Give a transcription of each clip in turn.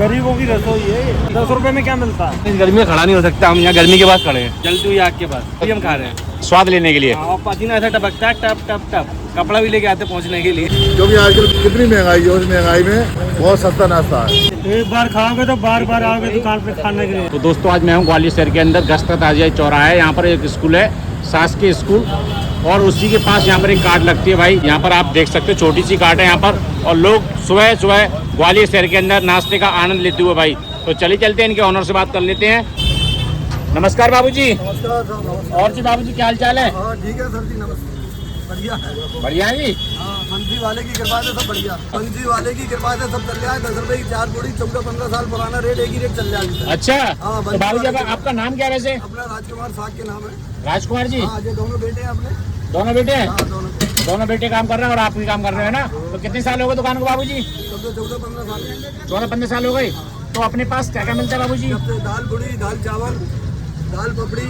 गरीबों की रसोई है। 10 रुपए में क्या मिलता है? गर्मी में खड़ा नहीं हो सकता, हम यहाँ गर्मी के पास खड़े हैं, जलती हुई आग के पास अभी हम खा रहे हैं स्वाद लेने के लिए। और पसीना ऐसा टपकता है, टप टप टप। कपड़ा भी लेके आते पहुँचने के लिए, क्योंकि आजकल कितनी महंगाई है, उस महंगाई में बहुत सस्ता नाश्ता है। एक बार खाओगे तो बार बार आओगे दुकान पे खाने के लिए। तो दोस्तों आज मैं हूँ ग्वालियर शहर के अंदर गश्त ताजिया चौराहा है। यहाँ पर एक स्कूल है, शासकीय स्कूल, और उसी के पास यहाँ पर एक कार्ड लगती है भाई। यहाँ पर आप देख सकते हो छोटी सी कार्ड है यहाँ पर, और लोग सुबह सुबह ग्वालियर शहर के अंदर नाश्ते का आनंद लेते हुए भाई। तो चलिए चलते हैं, इनके ऑनर से बात कर लेते हैं। नमस्कार बाबूजी। नमस्कार। और जी बाबूजी क्या हाल चाल है? ठीक है सर जी, नमस्ते। बढ़िया है। बढ़िया है जी। मंत्री वाले की कृपा से सब बढ़िया। मंत्री वाले की कृपा से सब चल रहा है। 10 रुपए की 4 पूड़ी, 14-15 साल पुराना रेट, एक ही रेट चल रहा है। अच्छा, हाँ, तो बाबूजी आपका नाम क्या है वैसे? अपना राजकुमार साग के नाम है। राजकुमार जी। हाँ, ये दोनों बेटे हैं अपने। दोनों बेटे हैं? हाँ, दोनों बेटे काम कर रहे हैं और आप भी काम कर रहे हैं ना? तो कितने साल हो गए दुकान को बाबूजी? 14-15 साल। 14-15 साल हो गए। तो अपने पास क्या क्या मिलता है बाबूजी? दाल पूड़ी, दाल चावल, दाल पपड़ी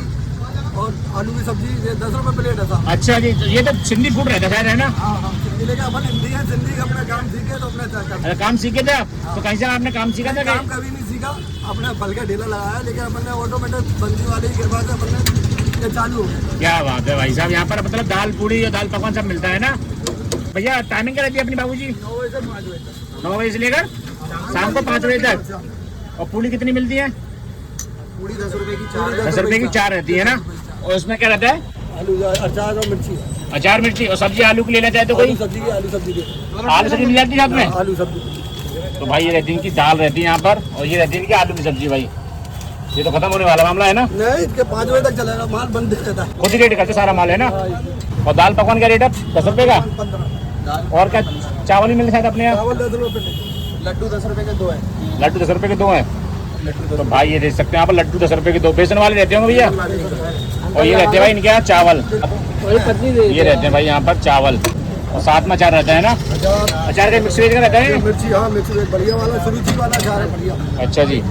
और आलू की सब्जी। ये 10 रुपए प्लेट है साहब। अच्छा जी, तो ये तो सिंधी फूड रहता है ना? हाँ हाँ, सिंधी का अपन हिंदी है, सिंधी का अपना काम सीखे तो अपने अरे काम सीखे थे आप? तो कहीं से आपने काम सीखा था? काम कभी नहीं सीखा, अपने बल का ढेला लगाया, लेकिन अपन ने ऑटोमेटिक बंदी वाले की कृपा से अपन ने ये चालू हो गया। क्या बात है भाई साहब, यहाँ पर मतलब दाल पूड़ी और दाल पकवान सब मिलता है ना भैया? टाइमिंग क्या रहती है अपनी बाबूजी? 9 बजे से 5 बजे तक। 9 बजे से लेकर शाम को 5 बजे तक। और पूड़ी कितनी मिलती है? पूड़ी 10 रुपए की 4। 10 रुपए की 4 रहती है ना? और उसमें क्या रहता है? आलू, अचार और मिर्ची। अचार मिर्ची और सब्जी आलू की ले लेता है तो कोई? सब्जी की, आलू सब्जी की। आलू सब्जी मिल जाती है साथ में? आलू सब्जी। तो भाई ये रहती है इनकी दाल रहती है यहाँ पर, और ये रहती है इनकी आलू की सब्जी। भाई ये तो खत्म होने वाला मामला है ना? नहीं, इसके 5 बजे तक चलेगा, माल बंद रहता है। खुद ही रेट करते सारा माल है ना? और दाल पकवान क्या रेट है? 10 रुपए का? 15। और क्या चावल भी मिलते शायद अपने यहाँ? चावल 10 रुपए प्लेट। लड्डू 10 रुपए के 2 है। लड्डू 10 रुपए के 2 हैं। तो भाई ये देख सकते हैं यहाँ पर लड्डू 10 रुपए के 2। बेसन वाले रहते होंगे भैया? और ये रहते हैं भाई इनके यहाँ चावल, ये रहते हैं भाई यहाँ पर चावल, और साथ में अचार रहता है ना? अचार का मिक्स वेज का रहता है? मिर्ची, हाँ मिर्ची बढ़िया वाला, सुरुचि वाला अचार है, बढ़िया। अच्छा जी।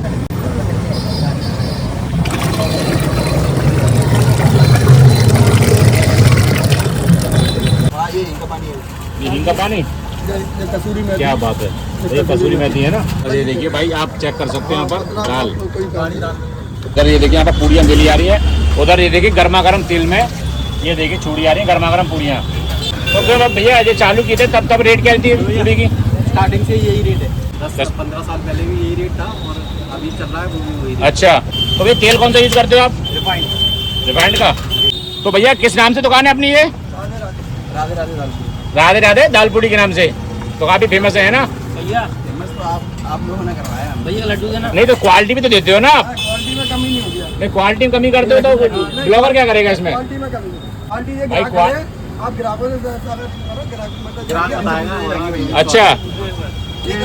हाँ, ये इनका पानी है। ये इनका पानी? ये कसूरी मेथी। क्या बात है, ये कसूरी मेथी है ना? और ये देखिए भाई आप चेक कर सकते हैं यहाँ पर दाल। उधर ये देखिए यहाँ पर पूड़ियाँ मिली आ रही है, उधर ये देखिए गर्मा गर्म तेल में ये देखिए चूड़ी आ रही है, गर्मा गर्म पूड़ियाँ। तो फिर भैया ये चालू की थे तब रेट क्या थी पूड़ी की? स्टार्टिंग से यही रेट है। 10-15 साल पहले भी यही रेट था और अभी चल रहा है वो भी वही रेट। अच्छा, तो भैया तेल कौन सा यूज करते हो आप? रिफाइंड का। तो भैया किस नाम से दुकान है अपनी ये? राधे राधे दाल पूड़ी। राधे राधे दाल पूड़ी के नाम से। तो काफी फेमस है ना भैया? फेमस तो आप लोगों ने करवाया भैया। लड्डू देना। नहीं तो क्वालिटी भी तो देते हो ना आप? क्वालिटी में कमी नहीं होगी। नहीं क्वालिटी में कमी करते हो तो ब्लॉगर क्या करेगा इसमें? क्वालिटी में कमी नहीं। क्वालिटी ये भाई, ग्राहक है, आप ग्राहकों से ग्राहक मतलब अच्छा,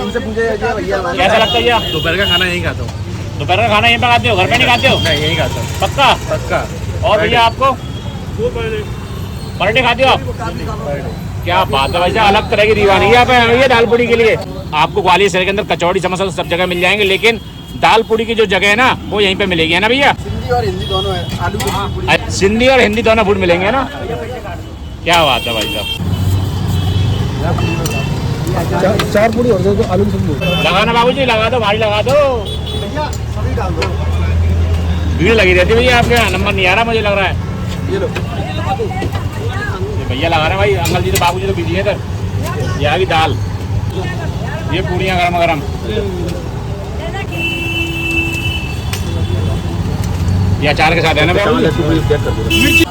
इनसे पूछे भैया कैसा लगता है ये? दोपहर का खाना यही खाता हूँ। दोपहर का खाना यहीं पे खाते हो, घर पे नहीं खाते हो? नहीं, यही खाता हूँ पक्का? पक्का। और भैया आपको पराठे खाते हो आप? क्या बात है भाई साहब, अलग तरह की दीवानी है यहाँ पे दाल पूड़ी के लिए। आपको ग्वालियर शहर के अंदर कचौड़ी समोसा सब जगह मिल जाएंगे, लेकिन दाल पूड़ी की जो जगह है ना वो यहीं पे मिलेगी, है ना भैया? सिंधी और हिंदी दोनों है। आलू की पूड़ी। सिंधी और हिंदी दोनों फूड मिलेंगे ना? क्या बात है भाई साहब। 4 पूड़ी और दो आलू की सब्जी। लगाना बाबूजी, लगा दो भाई, लगा दो। भैया सभी डाल दो। भीड़ लगी रहती है भैया आपके यहाँ, नंबर नहीं आ रहा मुझे लग रहा है। ये लो। ये भैया लगा रहे हैं भाई, अंकल जी तो बाबू जी तो बिजी है इधर। ये आ गई दाल, ये पूड़ियाँ गरम गरम। ये अचार के साथ है ना बाबू जी?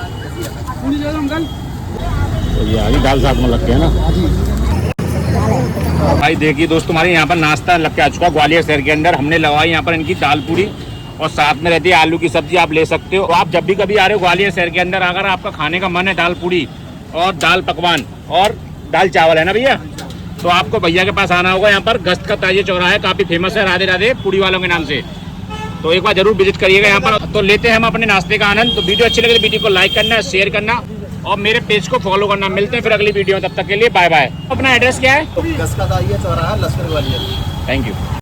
तो ये आ गई दाल साथ में लग के, है ना? भाई देखिए दोस्त, तुम्हारे यहाँ पर नाश्ता लग के आ चुका ग्वालियर शहर के अंदर। हमने लगवाई यहाँ पर इनकी दाल पूड़ी, और साथ में रहती है आलू की सब्जी। आप ले सकते हो। आप जब भी कभी आ रहे हो ग्वालियर शहर के अंदर, अगर आपका खाने का मन है दाल पूड़ी और दाल पकवान और दाल चावल, है ना भैया, तो आपको भैया के पास आना होगा। यहाँ पर गश्त का ताजिया चौराहा है, काफी फेमस है राधे राधे पूड़ी वालों के नाम से। तो एक बार जरूर विजिट करिएगा यहाँ पर। तो लेते हैं हम अपने नाश्ते का आनंद। तो वीडियो अच्छी लगे तो वीडियो को लाइक करना, शेयर करना और मेरे पेज को फॉलो करना। मिलते हैं फिर अगली वीडियो में, तब तक के लिए बाय बाय। अपना एड्रेस क्या है? गश्त का ताजिया चौराहा, लश्कर ग्वालियर। Thank you.